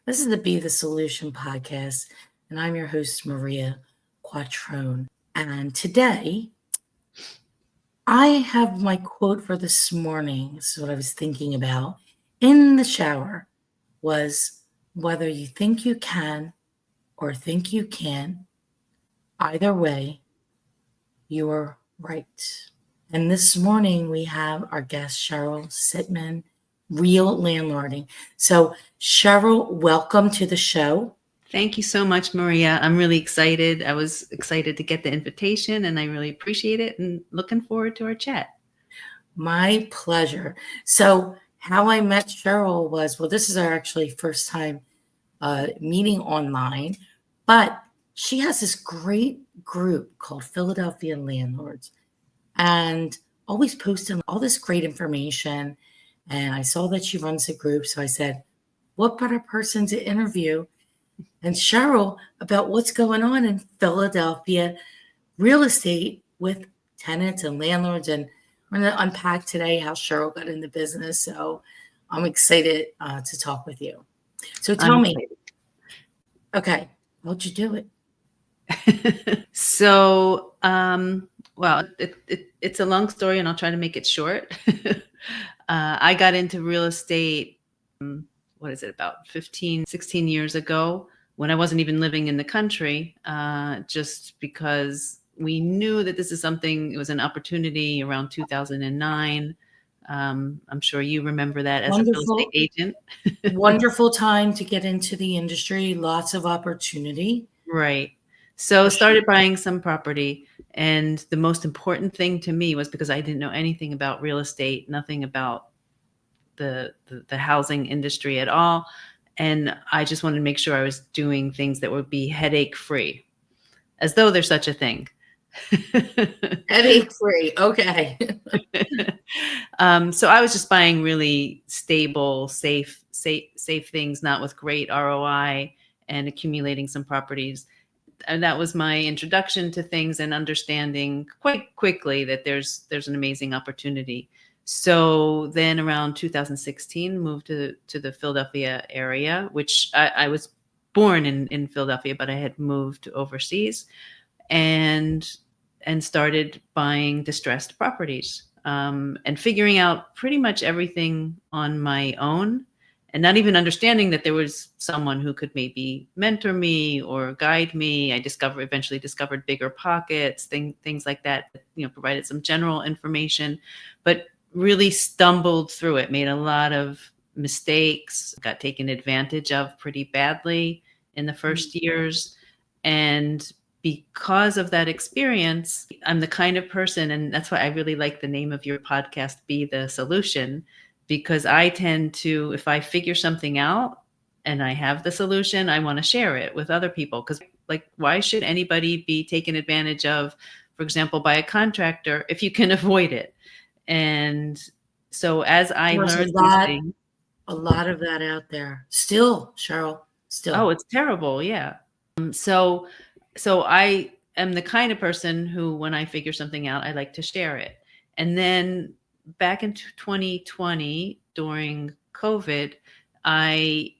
This is the Be the Solution podcast, and I'm your host, Maria Quattrone. And today, I have my quote for this morning. This is what I was thinking about in the shower was whether you think you can or think you can, either way, you're right. And this morning we have our guest, Sheryl Sitman, Real Landlording. So, Sheryl, welcome to the show. Thank you so much, Maria. I'm really excited. I was excited to get the invitation and I really appreciate it and looking forward to our chat. My pleasure. So, how I met Sheryl was, well, this is our actually first time meeting online, but she has this great group called Philadelphia Landlords and always posting all this great information. And I saw that she runs a group. So I said, what better person to interview and Sheryl about what's going on in Philadelphia real estate with tenants and landlords. And we're going to unpack today how Sheryl got into business. So I'm excited to talk with you. So tell me, okay, how'd you do it? So, well, it's a long story and I'll try to make it short. I got into real estate, about 15, 16 years ago when I wasn't even living in the country, just because we knew that this is something, it was an opportunity around 2009. I'm sure you remember that as a real estate agent. Wonderful time to get into the industry, lots of opportunity. Right. So started buying some property. And the most important thing to me was because I didn't know anything about real estate, nothing about the housing industry at all. And I just wanted to make sure I was doing things that would be headache free, as though there's such a thing. Headache free. Okay. So I was just buying really stable, safe things, not with great ROI, and accumulating some properties. And that was my introduction to things and understanding quite quickly that there's an amazing opportunity. So then around 2016, moved to the Philadelphia area, which I was born in Philadelphia, but I had moved overseas and started buying distressed properties and figuring out pretty much everything on my own. And not even understanding that there was someone who could maybe mentor me or guide me. I eventually discovered Bigger Pockets, things like that, provided some general information, but really stumbled through it, made a lot of mistakes, got taken advantage of pretty badly in the first years. And because of that experience, I'm the kind of person, and that's why I really like the name of your podcast, Be the Solution, because I tend to, if I figure something out and I have the solution, I want to share it with other people. Because why should anybody be taken advantage of, for example, by a contractor if you can avoid it? And so as I learned these things, a lot of that out there still, Sheryl, still. Oh, it's terrible. Yeah. So I am the kind of person who, when I figure something out, I like to share it. And then back in 2020, during COVID, I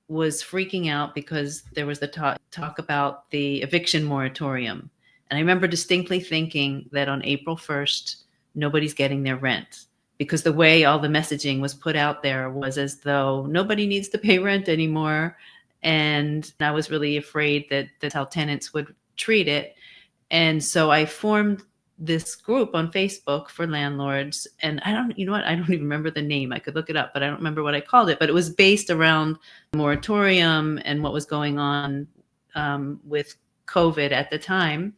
was freaking out because there was the talk about the eviction moratorium. And I remember distinctly thinking that on April 1st, nobody's getting their rent, because the way all the messaging was put out there was as though nobody needs to pay rent anymore. And I was really afraid that that's how tenants would treat it. And so I formed this group on Facebook for landlords. And I don't even remember the name. I could look it up, but I don't remember what I called it. But it was based around moratorium and what was going on with COVID at the time.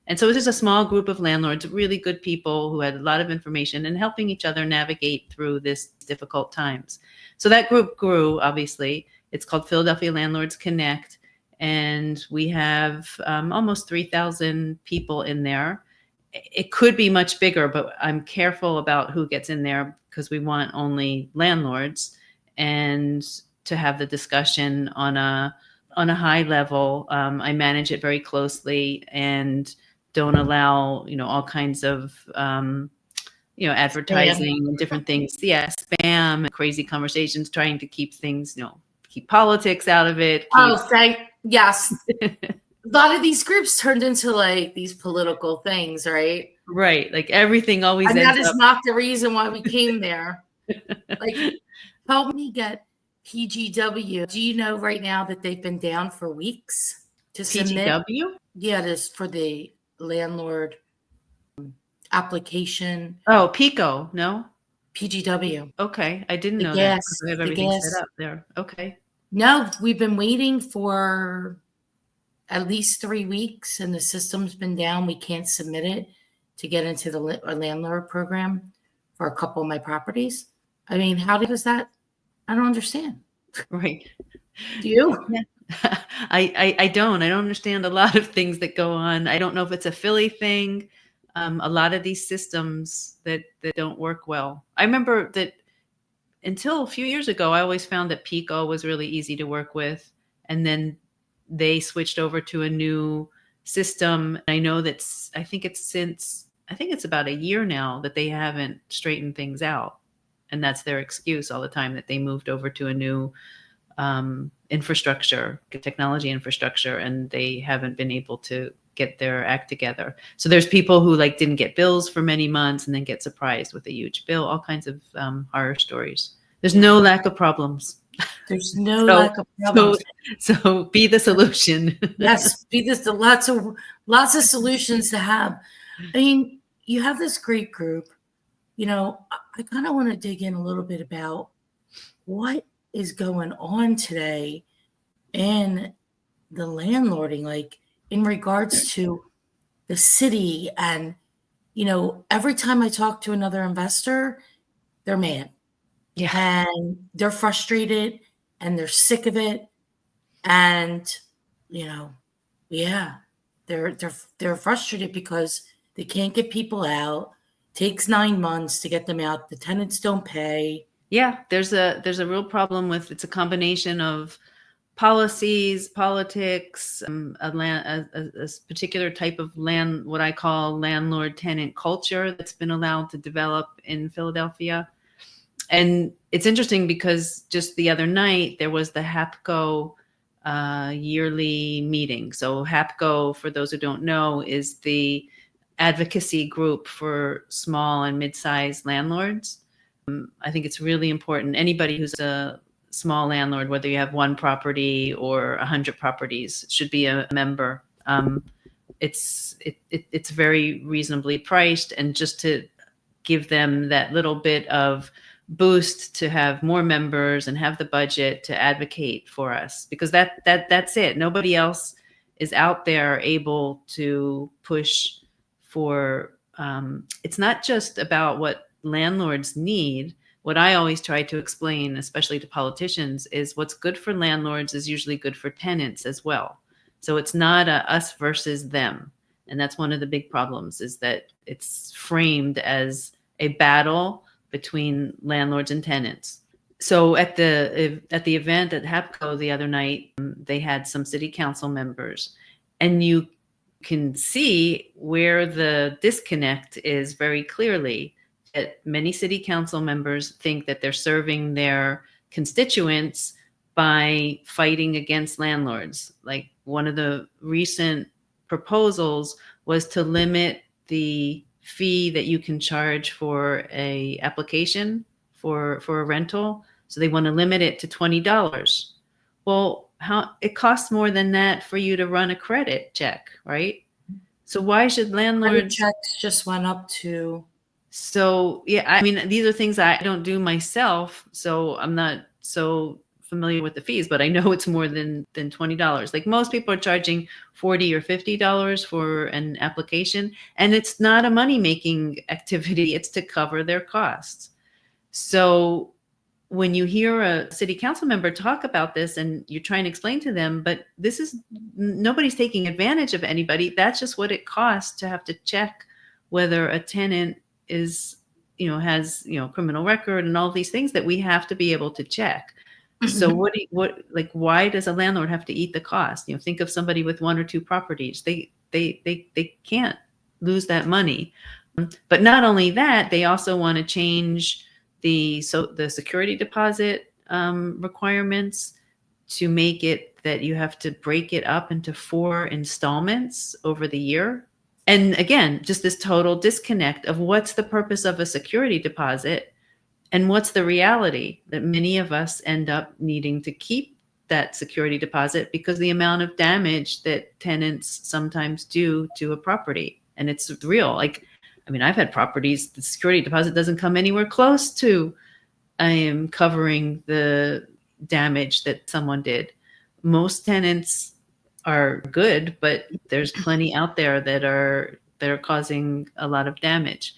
And so it was just a small group of landlords, really good people who had a lot of information and helping each other navigate through this difficult times. So that group grew, obviously. It's called Philadelphia Landlords Connect. And we have almost 3,000 people in there. It could be much bigger, but I'm careful about who gets in there because we want only landlords, and to have the discussion on a high level. I manage it very closely and don't allow, all kinds of, advertising and different things. Yeah, spam and crazy conversations, trying to keep things, keep politics out of it. Oh, yes. A lot of these groups turned into like these political things, right? Right. Like everything always And that ends is up. not the reason why we came there. Like, help me get PGW. Do you know right now that they've been down for weeks to submit? PGW? Yeah, this for the landlord application. Oh, Pico. No. PGW. Okay. I didn't The know that gas. because we have The everything set gas. up there. Okay. No, we've been waiting for at least 3 weeks, and the system's been down. We can't submit it to get into the landlord program for a couple of my properties. I mean, how does that? I don't understand. Right. Do you? Yeah. I don't. I don't understand a lot of things that go on. I don't know if it's a Philly thing. A lot of these systems that don't work well. I remember that until a few years ago, I always found that Pico was really easy to work with, and then they switched over to a new system. I know that's. I think it's about a year now that they haven't straightened things out, and that's their excuse all the time that they moved over to a new infrastructure, technology infrastructure, and they haven't been able to get their act together. So there's people who like didn't get bills for many months and then get surprised with a huge bill, all kinds of horror stories. There's no lack of problems. There's no So, lack of problems. so be the solution. Yes, because the lots of solutions to have. I mean, you have this great group. You know, I kind of want to dig in a little bit about what is going on today in the landlording, like in regards to the city. And, you know, every time I talk to another investor, they're mad Yeah. and they're frustrated and they're sick of it. And, you know, yeah, they're frustrated because they can't get people out. Takes 9 months to get them out. The tenants don't pay. Yeah, there's a real problem with it's a combination of policies, politics, a particular type of land, what I call landlord tenant culture that's been allowed to develop in Philadelphia. And it's interesting because just the other night there was the HAPCO yearly meeting. So HAPCO, for those who don't know, is the advocacy group for small and mid-sized landlords. I think it's really important. Anybody who's a small landlord, whether you have one property or 100 properties, should be a member. It's very reasonably priced, and just to give them that little bit of boost to have more members and have the budget to advocate for us, because that's it. Nobody else is out there able to push for. It's not just about what landlords need. What I always try to explain, especially to politicians, is what's good for landlords is usually good for tenants as well. So it's not a us versus them. And that's one of the big problems, is that it's framed as a battle between landlords and tenants. So at the event at HAPCO the other night, they had some city council members, and you can see where the disconnect is very clearly. That many city council members think that they're serving their constituents by fighting against landlords. Like, one of the recent proposals was to limit the fee that you can charge for a application for a rental. So they want to limit it to $20. Well, it costs more than that for you to run a credit check, right? So why should landlords? Credit checks just went up to. So yeah, I mean, these are things I don't do myself, so I'm not so familiar with the fees, but I know it's more than $20. Like, most people are charging $40 or $50 for an application, and it's not a money-making activity, it's to cover their costs. So when you hear a city council member talk about this and you're trying to explain to them, but this is, nobody's taking advantage of anybody, that's just what it costs to have to check whether a tenant is, has, criminal record and all these things that we have to be able to check. So why does a landlord have to eat the cost? Think of somebody with 1 or 2 properties. They can't lose that money. But not only that, they also want to change the security deposit requirements. to make it that you have to break it up into 4 installments over the year. And again, just this total disconnect of what's the purpose of a security deposit and what's the reality that many of us end up needing to keep that security deposit because the amount of damage that tenants sometimes do to a property. And it's real. Like, I mean, I've had properties, the security deposit doesn't come anywhere close to I am covering the damage that someone did. Most tenants are good, but there's plenty out there that are causing a lot of damage.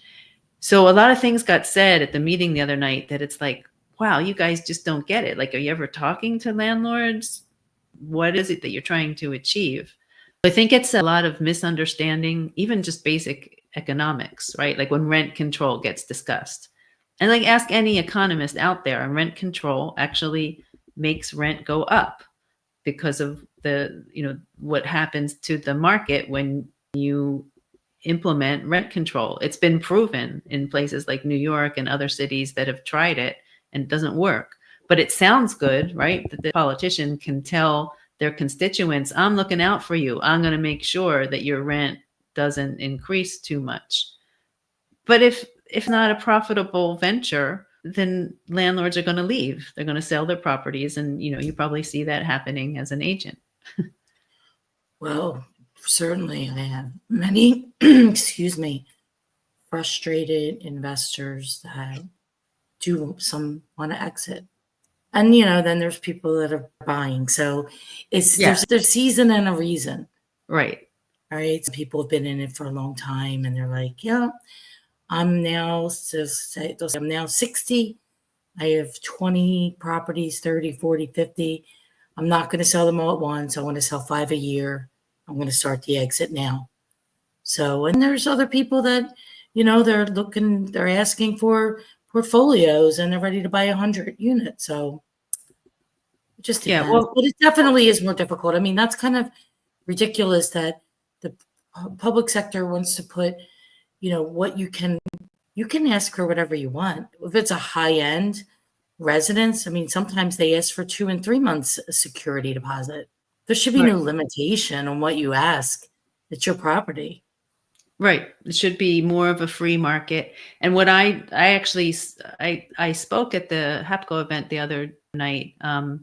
So a lot of things got said at the meeting the other night that it's like, wow, you guys just don't get it. Like, are you ever talking to landlords? What is it that you're trying to achieve? I think it's a lot of misunderstanding, even just basic economics, right? Like when rent control gets discussed. And like ask any economist out there, and rent control actually makes rent go up because of the, what happens to the market when you implement rent control. It's been proven in places like New York and other cities that have tried it, and it doesn't work. But it sounds good, right? That the politician can tell their constituents, I'm looking out for you. I'm going to make sure that your rent doesn't increase too much. But if not a profitable venture, then landlords are going to leave. They're going to sell their properties. And, you probably see that happening as an agent. Well, certainly I have many, excuse me, frustrated investors that some want to exit. And, then there's people that are buying. So there's a season and a reason. Right. All right. Some people have been in it for a long time and they're like, yeah, I'm now 60. I have 20 properties, 30, 40, 50. I'm not going to sell them all at once. I want to sell 5 a year. I'm going to start the exit now. So, and there's other people that, they're asking for portfolios and they're ready to buy 100 units. So it just depends. But it definitely is more difficult. I mean, that's kind of ridiculous that the public sector wants to put, what you can ask for whatever you want. If it's a high-end residence, I mean, sometimes they ask for 2 and 3 months security deposit. There should be no limitation on what you ask. It's your property. Right. It should be more of a free market. And what I spoke at the HAPCO event the other night, and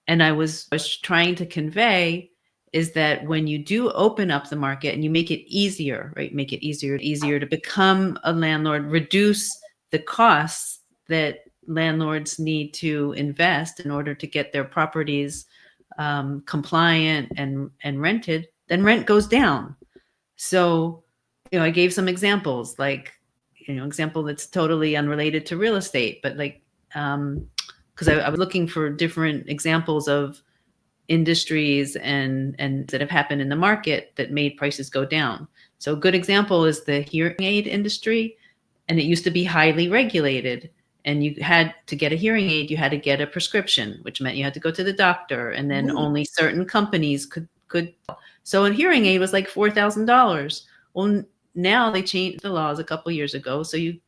I was trying to convey is that when you do open up the market and you make it easier, right? Make it easier to become a landlord, reduce the costs that landlords need to invest in order to get their properties compliant and rented, then rent goes down. So, I gave some examples, like, example that's totally unrelated to real estate, but like, because I was looking for different examples of industries and that have happened in the market that made prices go down. So a good example is the hearing aid industry. And it used to be highly regulated. And you had to get a hearing aid, you had to get a prescription, which meant you had to go to the doctor. And then only certain companies could. So a hearing aid was like $4,000. Well, now they changed the laws a couple years ago. So a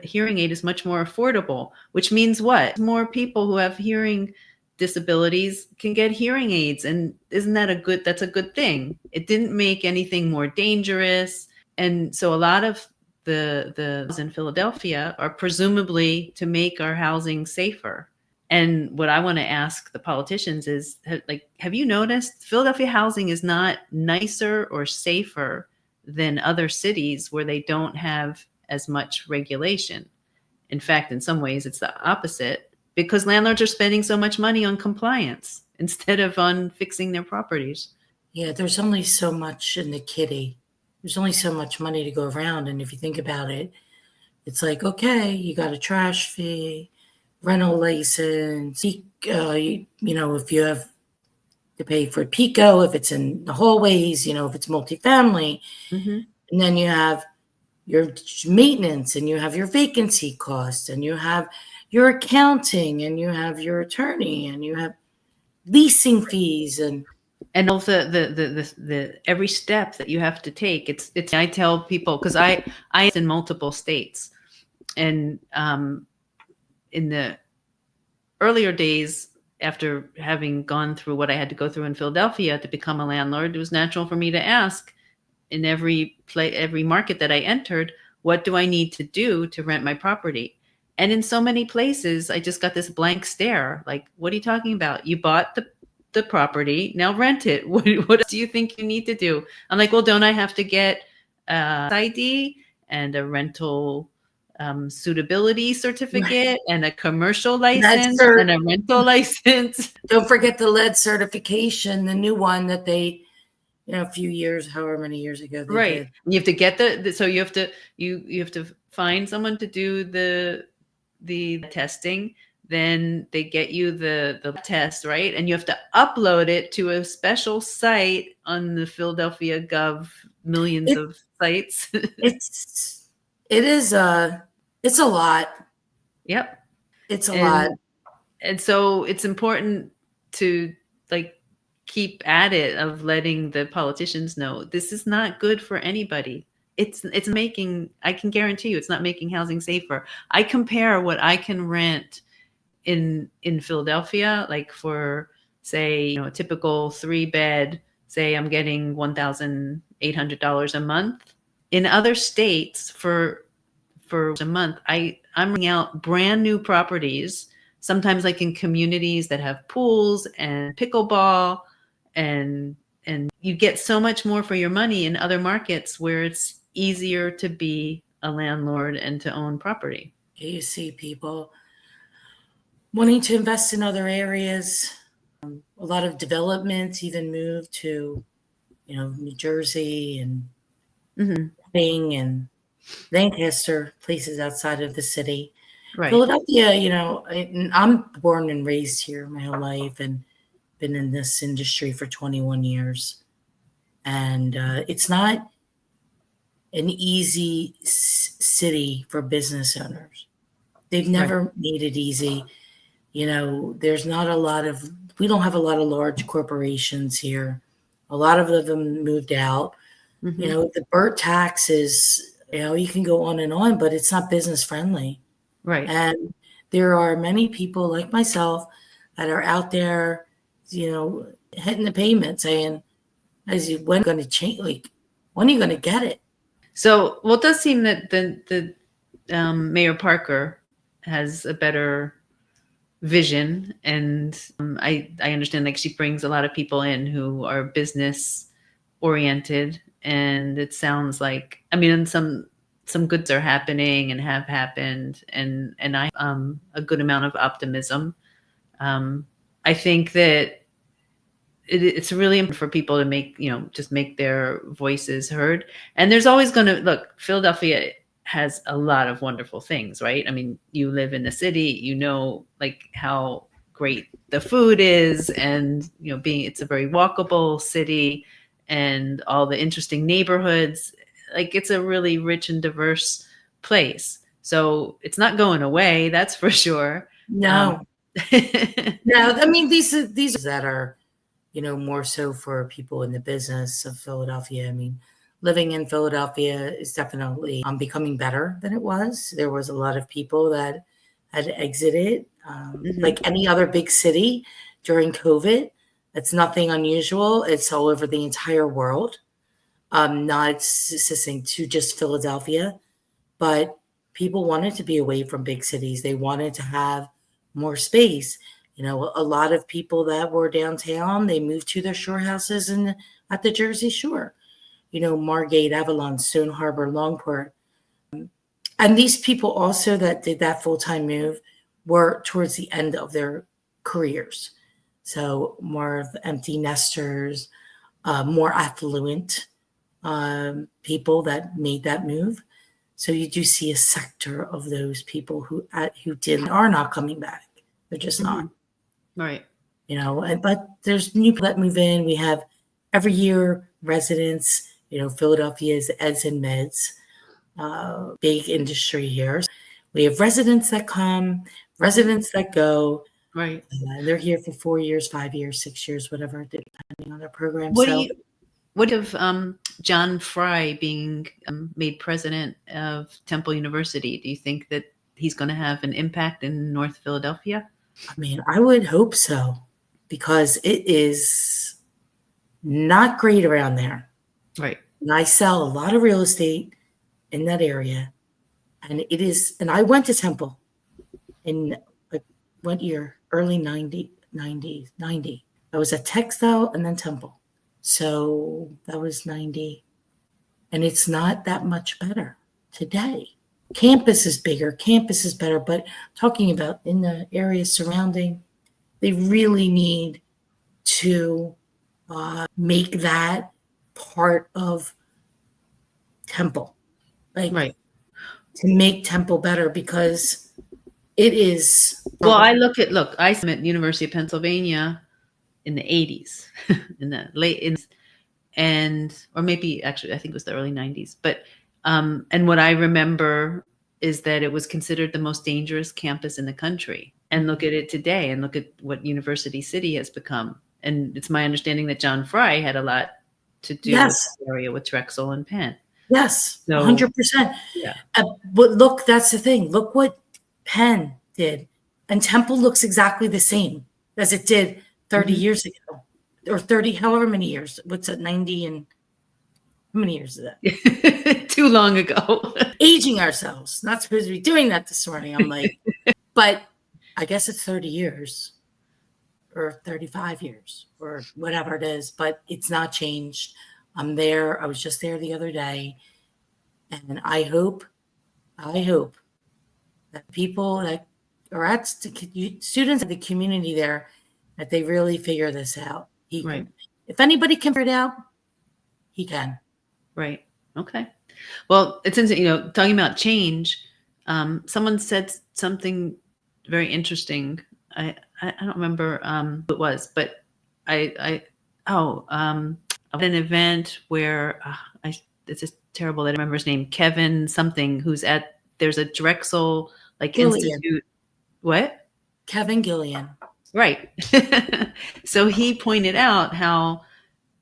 hearing aid is much more affordable, which means what? More people who have hearing disabilities can get hearing aids. And isn't that that's a good thing? It didn't make anything more dangerous. And so a lot of the in Philadelphia are presumably to make our housing safer. And what I want to ask the politicians is, have you noticed Philadelphia housing is not nicer or safer than other cities where they don't have as much regulation? In fact, in some ways, it's the opposite, because landlords are spending so much money on compliance instead of on fixing their properties. Yeah, there's only so much in the kitty. There's only so much money to go around. And if you think about it, it's like, okay, you got a trash fee, rental license, if you have to pay for PICO, if it's in the hallways, if it's multifamily. Mm-hmm. And then you have your maintenance, and you have your vacancy costs, and you have your accounting, and you have your attorney, and you have leasing fees, and also the every step that you have to take. It's I tell people, because I in multiple states, and in the earlier days, after having gone through what I had to go through in Philadelphia to become a landlord, it was natural for me to ask in every market that I entered, what do I need to do to rent my property? And in so many places, I just got this blank stare. Like, what are you talking about? You bought the property, now rent it. What else do you think you need to do? I'm like, well, don't I have to get ID and a rental suitability Right. certificate and a commercial That's license and a rental license? don't forget the lead certification, the new one that they, a few years, however many years ago they Right. did. You have to get so you have to find someone to do the testing, then they get you the test, right? And you have to upload it to a special site on the Philadelphia Gov millions It, of sites. it's, it is it's a lot. Yep. It's a lot. And so it's important to like keep at it of letting the politicians know this is not good for anybody. It's making, I can guarantee you it's not making housing safer. I compare what I can rent in Philadelphia, like for say, a typical 3-bed, say I'm getting $1,800 a month. In other states for a month, I'm renting out brand new properties, sometimes like in communities that have pools and pickleball, and you get so much more for your money in other markets where it's easier to be a landlord and to own property. You see people wanting to invest in other areas. A lot of developments even moved to, New Jersey and Mm-hmm. Bing and Lancaster, places outside of the city. Right. Philadelphia, I'm born and raised here my whole life and been in this industry for 21 years. And it's not an easy city for business owners. They've Right. never made it easy. There's not a lot of, we don't have a lot of large corporations here. A lot of them moved out. Mm-hmm. The BERT tax is, you can go on, but it's not business friendly. Right. And there are many people like myself that are out there, hitting the pavement saying, when are you going to change? Like, when are you going to get it? So, well, it does seem that the Mayor Parker has a better vision, and I understand like she brings a lot of people in who are business oriented, and it sounds like, I mean, and some goods are happening and have happened, and I a good amount of optimism. I think that it's really important for people to make, just make their voices heard. And there's always going to, look, Philadelphia has a lot of wonderful things, right? I mean, you live in the city, like how great the food is, and, it's a very walkable city, and all the interesting neighborhoods. Like, it's a really rich and diverse place. So it's not going away, that's for sure. No, no. I mean, these are that are, more so for people in the business of Philadelphia. I mean, living in Philadelphia is definitely becoming better than it was. There was a lot of people that had exited, like any other big city during COVID. It's nothing unusual. It's all over the entire world. Not succinct to just Philadelphia, but people wanted to be away from big cities. They wanted to have more space. A lot of people that were downtown, they moved to their shore houses at the Jersey Shore. Margate, Avalon, Stone Harbor, Longport. And these people also that did that full-time move were towards the end of their careers. So more of empty nesters, more affluent people that made that move. So you do see a sector of those people who are not coming back. They're just not. Right. But there's new people that move in. We have every year residents. Philadelphia's eds and meds, big industry here. We have residents that come, residents that go. Right. They're here for 4 years, 5 years, 6 years, whatever, depending on their program. What of John Fry being made president of Temple University? Do you think that he's going to have an impact in North Philadelphia? I mean, I would hope so because it is not great around there. Right. And I sell a lot of real estate in that area. And it is, and I went to Temple in like what year? Early 90. I was at Textile and then Temple. So that was 90. And it's not that much better today. Campus is bigger, campus is better, but talking about in the areas surrounding, they really need to make that part of Temple, like Right. to make Temple better because it is. Well, look, I am at University of Pennsylvania in the 80s, in the late in and or maybe actually I think it was the early 90s. But and what I remember is that it was considered the most dangerous campus in the country. And look at it today and look at what University City has become. And it's my understanding that John Fry had a lot to do with Yes, the area with Drexel and Penn. yes, So 100%. yeah. But look, that's the thing. Look what Penn did, and Temple looks exactly the same as it did 30 Mhm. years ago, or 30, however many years. What's it, 90 and how many years is that? Too long ago. Aging ourselves. Not supposed to be doing that this morning. I'm like, but I guess it's 30 years or 35 years or whatever it is, but it's not changed. I'm there. I was just there the other day. And I hope that people that are at students at the community there, that they really figure this out. Right. If anybody can figure it out, he can. Right. Okay. Well, it's interesting, talking about change. Someone said something very interesting. I don't remember who it was, but at an event where it's just terrible that I remember his name, Kevin something, there's a Drexel like Gillian. institute. What? Kevin Gillian. Right. So he pointed out how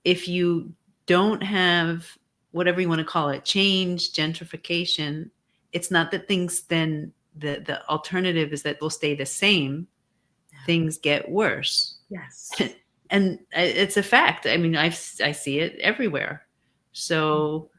if you don't have whatever you want to call it, change, gentrification, it's not that things then the alternative is that will stay the same. Things get worse. Yes. And it's a fact. I mean, I see it everywhere. So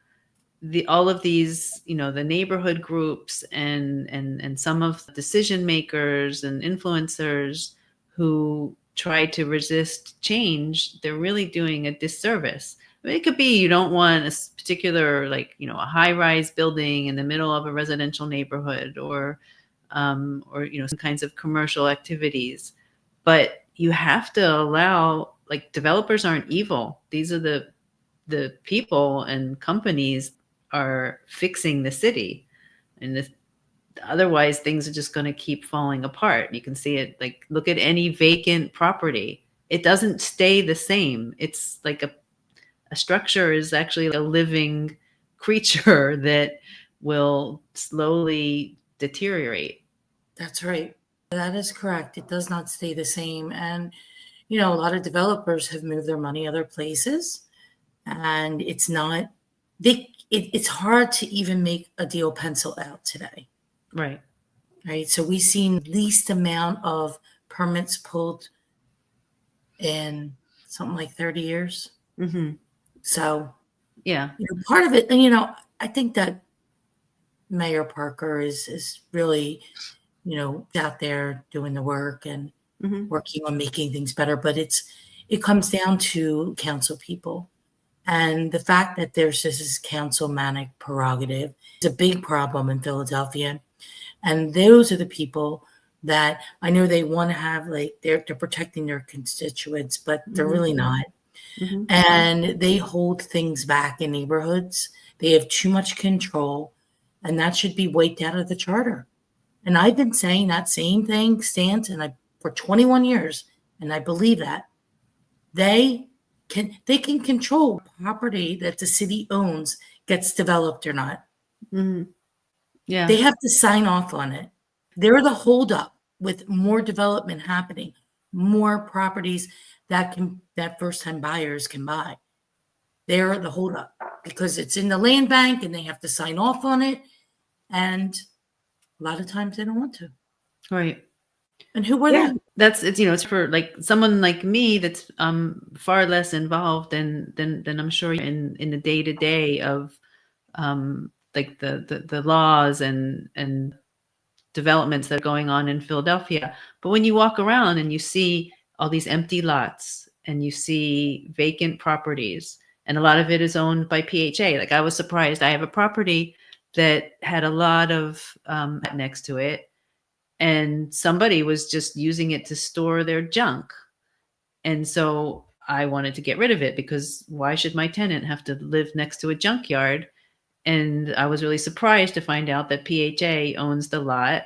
all of these, the neighborhood groups and some of the decision makers and influencers who try to resist change, they're really doing a disservice. I mean, it could be you don't want a particular, like, a high-rise building in the middle of a residential neighborhood or some kinds of commercial activities. But you have to allow, like, developers aren't evil. These are the people and companies are fixing the city. And otherwise things are just going to keep falling apart. You can see it, like, look at any vacant property. It doesn't stay the same. It's like a structure is actually a living creature that will slowly deteriorate. That's right. That is correct. It does not stay the same. And, a lot of developers have moved their money other places. And it's not, it's hard to even make a deal pencil out today. Right. Right. So we've seen least amount of permits pulled in something like 30 years. Mm-hmm. So, yeah, part of it, and, I think that Mayor Parker is really, out there doing the work and mm-hmm. working on making things better. But it comes down to council people. And the fact that there's this councilmanic prerogative is a big problem in Philadelphia. And those are the people that I know they want to have, like, they're protecting their constituents, but they're Mm-hmm. really not. Mm-hmm. And they hold things back in neighborhoods. They have too much control, and that should be wiped out of the charter. And I've been saying that same thing, stance, for 21 years, and I believe that they can control property that the city owns gets developed or not. Mm-hmm. Yeah. They have to sign off on it. They're the holdup with more development happening, more properties that first-time buyers can buy. They're the holdup because it's in the land bank and they have to sign off on it. And a lot of times they don't want to. Right. And who were Yeah, they? it's for like someone like me that's far less involved than I'm sure in the day to day of like the laws and developments that are going on in Philadelphia. But when you walk around and you see all these empty lots and you see vacant properties, and a lot of it is owned by PHA. Like I was surprised. I have a property that had a lot of next to it, and somebody was just using it to store their junk. And so I wanted to get rid of it because why should my tenant have to live next to a junkyard? And I was really surprised to find out that PHA owns the lot.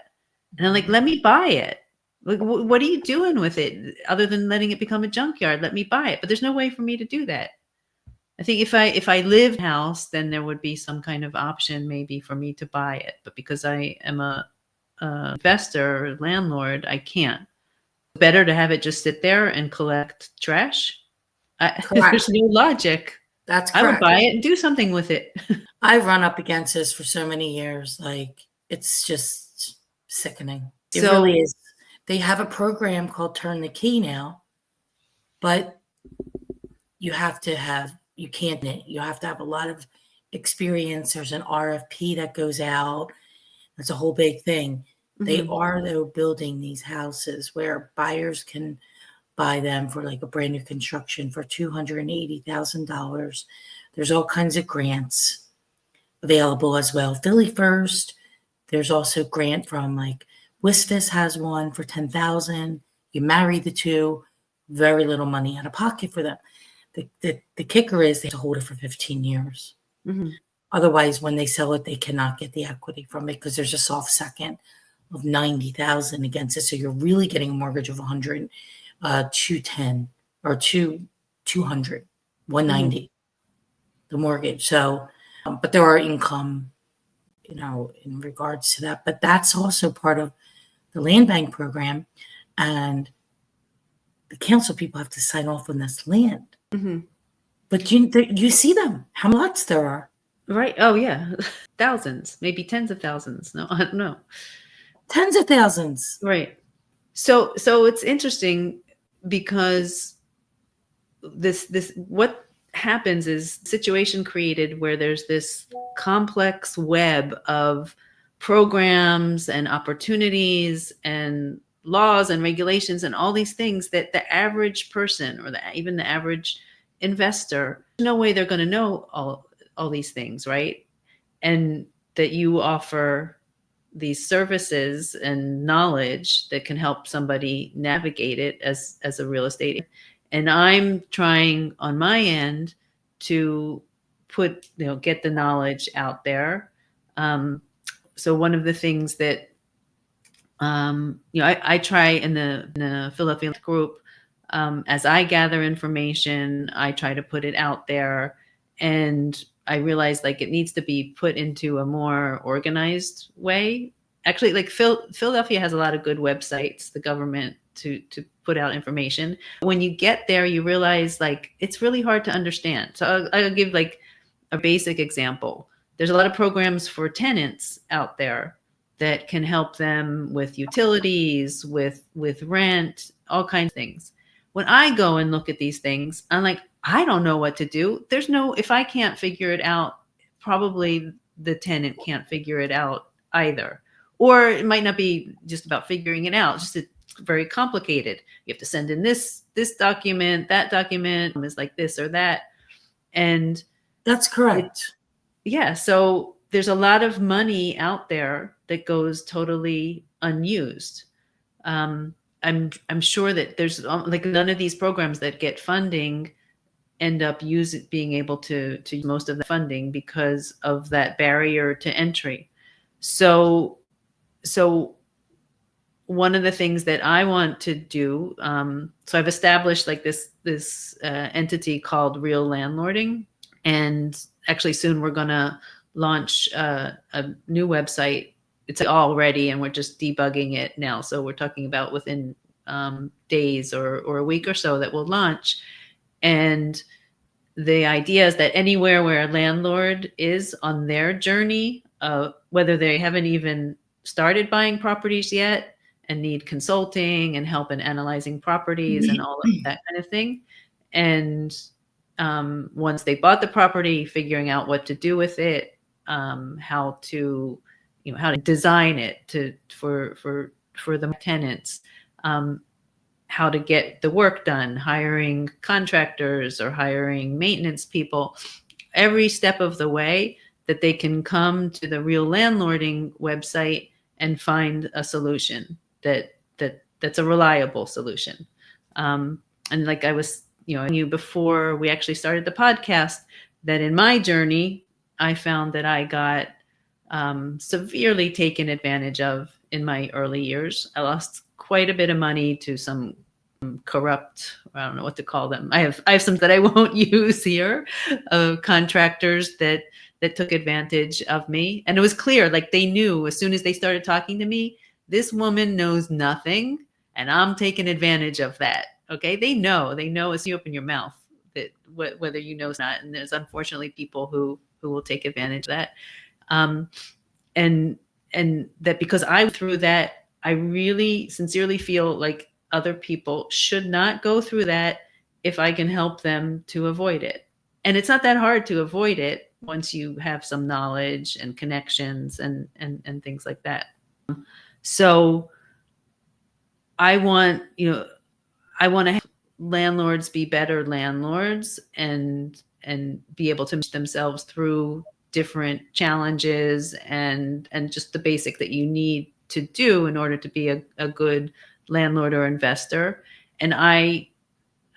And I'm like, let me buy it. Like, what are you doing with it other than letting it become a junkyard? Let me buy it. But there's no way for me to do that. I think if I lived in a house, then there would be some kind of option maybe for me to buy it. But because I am a investor or landlord, I can't. Better to have it just sit there and collect trash. There's Correct. no logic. That's I would correct. buy it and do something with it. I've run up against this for so many years. Like, it's just sickening. It So really is. They have a program called Turn the Key now, but you have to have, you can't, you have to have a lot of experience. There's an RFP that goes out. It's a whole big thing. They mhm, are, though, building these houses where buyers can buy them for like a brand new construction for $280,000. There's all kinds of grants available as well. Philly First. There's also grant from like Wistis has one for 10,000. You marry the two, very little money out of pocket for them. The kicker is they have to hold it for 15 years. mhm. Otherwise, when they sell it, they cannot get the equity from it because there's a soft second of 90,000 against it. So you're really getting a mortgage of 100, 210 or 200, Mhm. 190, the mortgage. So, but there are income, in regards to that. But that's also part of the land bank program, and the council people have to sign off on this land. Mhm. But you see them, how lots there are. Right. Oh, yeah. Thousands, maybe tens of thousands. No, I don't know. Tens of thousands. Right. So it's interesting because this what happens is situation created where there's this complex web of programs and opportunities and laws and regulations and all these things that the average person or even the average investor, no way they're going to know all these things, right? And that you offer these services and knowledge that can help somebody navigate it as a real estate. And I'm trying on my end to get the knowledge out there. So one of the things that I try in the Philadelphia group, as I gather information, I try to put it out there, and I realize like it needs to be put into a more organized way. Actually, like Philadelphia has a lot of good websites, the government to put out information. When you get there, you realize like it's really hard to understand. So I'll give like a basic example. There's a lot of programs for tenants out there that can help them with utilities, with rent, all kinds of things. When I go and look at these things, I'm like, I don't know what to do. If I can't figure it out, probably the tenant can't figure it out either. Or it might not be just about figuring it out, just it's very complicated. You have to send in this document, that document is like this or that. And That's it, correct. yeah, so there's a lot of money out there that goes totally unused. I'm sure that there's like none of these programs that get funding end up being able to use most of the funding because of that barrier to entry. So one of the things that I want to do, so I've established like this entity called Real Landlording, and actually soon we're gonna launch a new website. It's all ready, and we're just debugging it now. So we're talking about within days or a week or so that will launch. And the idea is that anywhere where a landlord is on their journey, whether they haven't even started buying properties yet and need consulting and help in analyzing properties and all of that kind of thing. And once they bought the property, figuring out what to do with it, how to design it for the tenants, how to get the work done, hiring contractors or hiring maintenance people, every step of the way that they can come to the Real Landlording website and find a solution that's a reliable solution. And like I was, you before we actually started the podcast, that in my journey, I found that I got severely taken advantage of in my early years. I lost quite a bit of money to some corrupt, I don't know what to call them. I have some that I won't use here, contractors that took advantage of me. And it was clear, like they knew as soon as they started talking to me, this woman knows nothing and I'm taking advantage of that. Okay. They know as you open your mouth that whether you know or not. And there's unfortunately people who will take advantage of that. And that because I went through that, I really sincerely feel like other people should not go through that if I can help them to avoid it. And it's not that hard to avoid it once you have some knowledge and connections and things like that. So I want to have landlords be better landlords and be able to manage themselves through different challenges and just the basic that you need to do in order to be a good landlord or investor. And I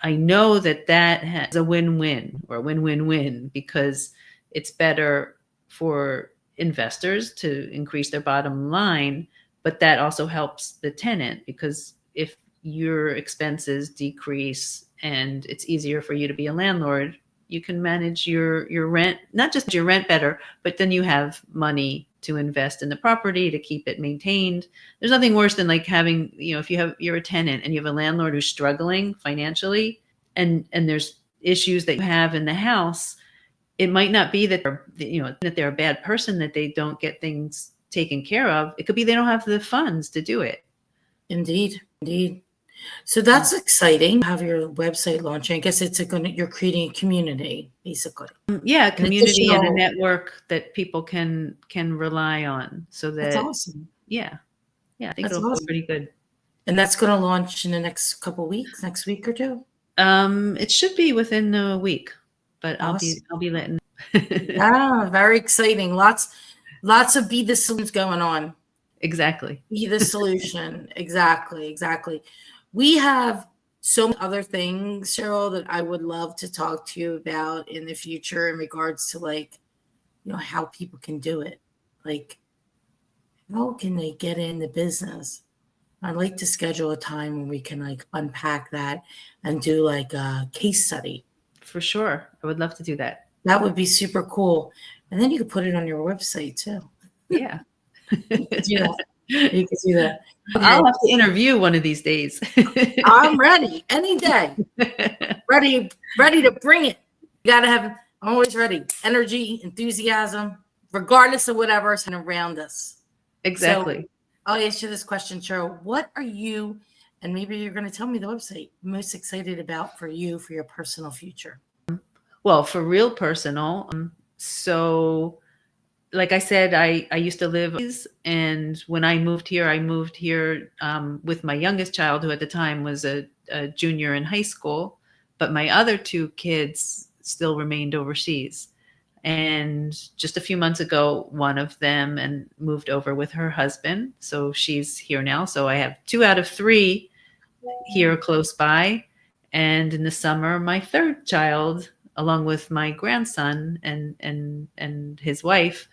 know that has a win-win or win-win-win, because it's better for investors to increase their bottom line, but that also helps the tenant, because if your expenses decrease and it's easier for you to be a landlord, you can manage your rent, not just your rent better, but then you have money to invest in the property to keep it maintained. There's nothing worse than like having, if you're a tenant and you have a landlord who's struggling financially and there's issues that you have in the house. It might not be that they're a bad person, that they don't get things taken care of. It could be they don't have the funds to do it. Indeed. So that's exciting. Have your website launching. I guess you're creating a community, basically. Yeah, a community and a network that people can rely on. So that's awesome. Yeah, I think it'll be pretty good. And that's going to launch in the next couple of weeks, next week or two. It should be within a week, but awesome. I'll be letting. Yeah, very exciting. Lots of be the solutions going on. Exactly. Be the solution. Exactly. We have so many other things, Sheryl, that I would love to talk to you about in the future in regards to how people can do it. Like, how can they get in the business? I'd like to schedule a time when we can unpack that and do a case study. For sure. I would love to do that. That would be super cool. And then you could put it on your website too. Yeah. You could do that. I'll have to interview one of these days. I'm ready any day. ready to bring it. You gotta have, I'm always ready. Energy, enthusiasm, regardless of whatever's around us. Exactly. So I'll ask you this question, Sheryl. What are you, and maybe you're going to tell me the website, most excited about for your personal future? Well, for real personal. So like I said, I used to live, and when I moved here with my youngest child, who at the time was a junior in high school, but my other two kids still remained overseas. And just a few months ago, one of them moved over with her husband. So she's here now. So I have 2 out of 3 here close by. And in the summer, my third child, along with my grandson and his wife,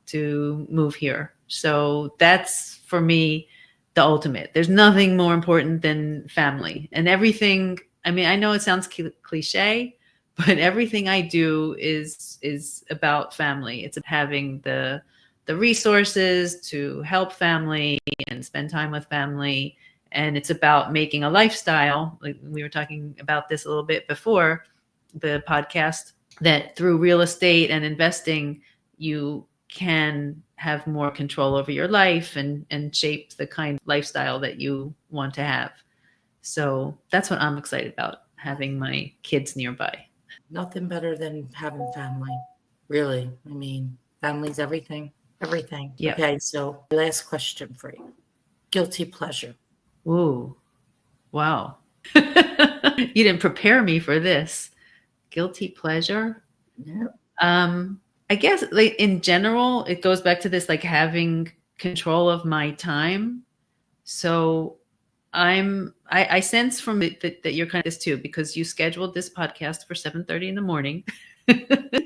to move here. So that's for me the ultimate. There's nothing more important than family and everything. I mean, I know it sounds cliche, but everything I do is about family. It's having the resources to help family and spend time with family. And it's about making a lifestyle. Like we were talking about this a little bit before the podcast, that through real estate and investing, you can have more control over your life and shape the kind of lifestyle that you want to have. So that's what I'm excited about, having my kids nearby. Nothing better than having family. Really. I mean, family's everything. Everything. Yeah. Okay, so last question for you. Guilty pleasure. Ooh, wow. You didn't prepare me for this. Guilty pleasure. Yeah. I guess like in general, it goes back to this, like having control of my time. So I sense from it that you're kind of this too, because you scheduled this podcast for 7:30 in the morning.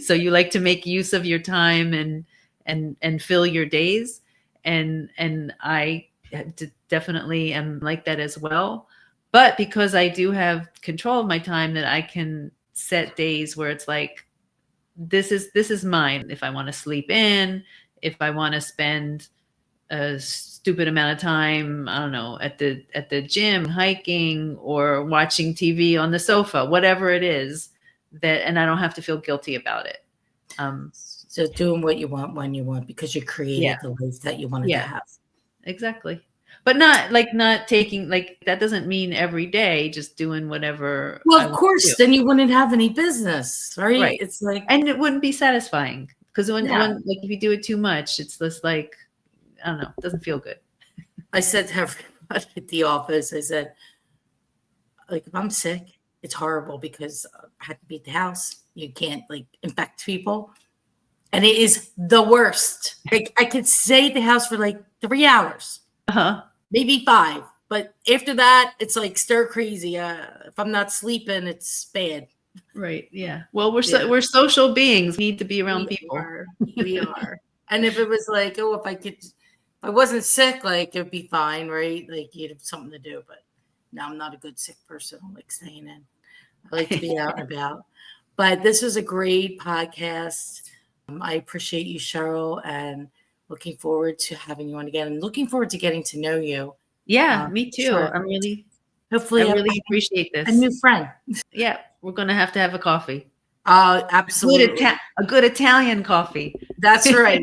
So you like to make use of your time and fill your days. And I definitely am like that as well. But because I do have control of my time, that I can set days where it's like, this is mine. If I want to sleep in, if I want to spend a stupid amount of time, I don't know, at the gym, hiking, or watching TV on the sofa, whatever it is, that, and I don't have to feel guilty about it. So doing what you want when you want, because you created the life that you wanted to have. Exactly. But not taking, like, that doesn't mean every day just doing whatever. Well, of course, then you wouldn't have any business, right? Right. It's like, and it wouldn't be satisfying, because when like if you do it too much, it's just like, I don't know, it doesn't feel good. I said to everybody at the office, I said, like, if I'm sick, it's horrible because I have to be at the house. You can't like infect people. And it is the worst. Like, I could stay at the house for like 3 hours, maybe 5. But after that, it's like stir crazy. If I'm not sleeping, it's bad. Right. Yeah. Well, we're social beings. We need to be around people. We are. And if it was like, oh, if I wasn't sick, like, it'd be fine, right? Like, you'd have something to do. But no, I'm not a good sick person. I like staying in. I like to be out and about. But this was a great podcast. I appreciate you, Sheryl, and looking forward to having you on again, and looking forward to getting to know you. Yeah, me too. Sure. I really appreciate this. A new friend. Yeah, we're going to have a coffee. Absolutely. A good Italian coffee. That's right.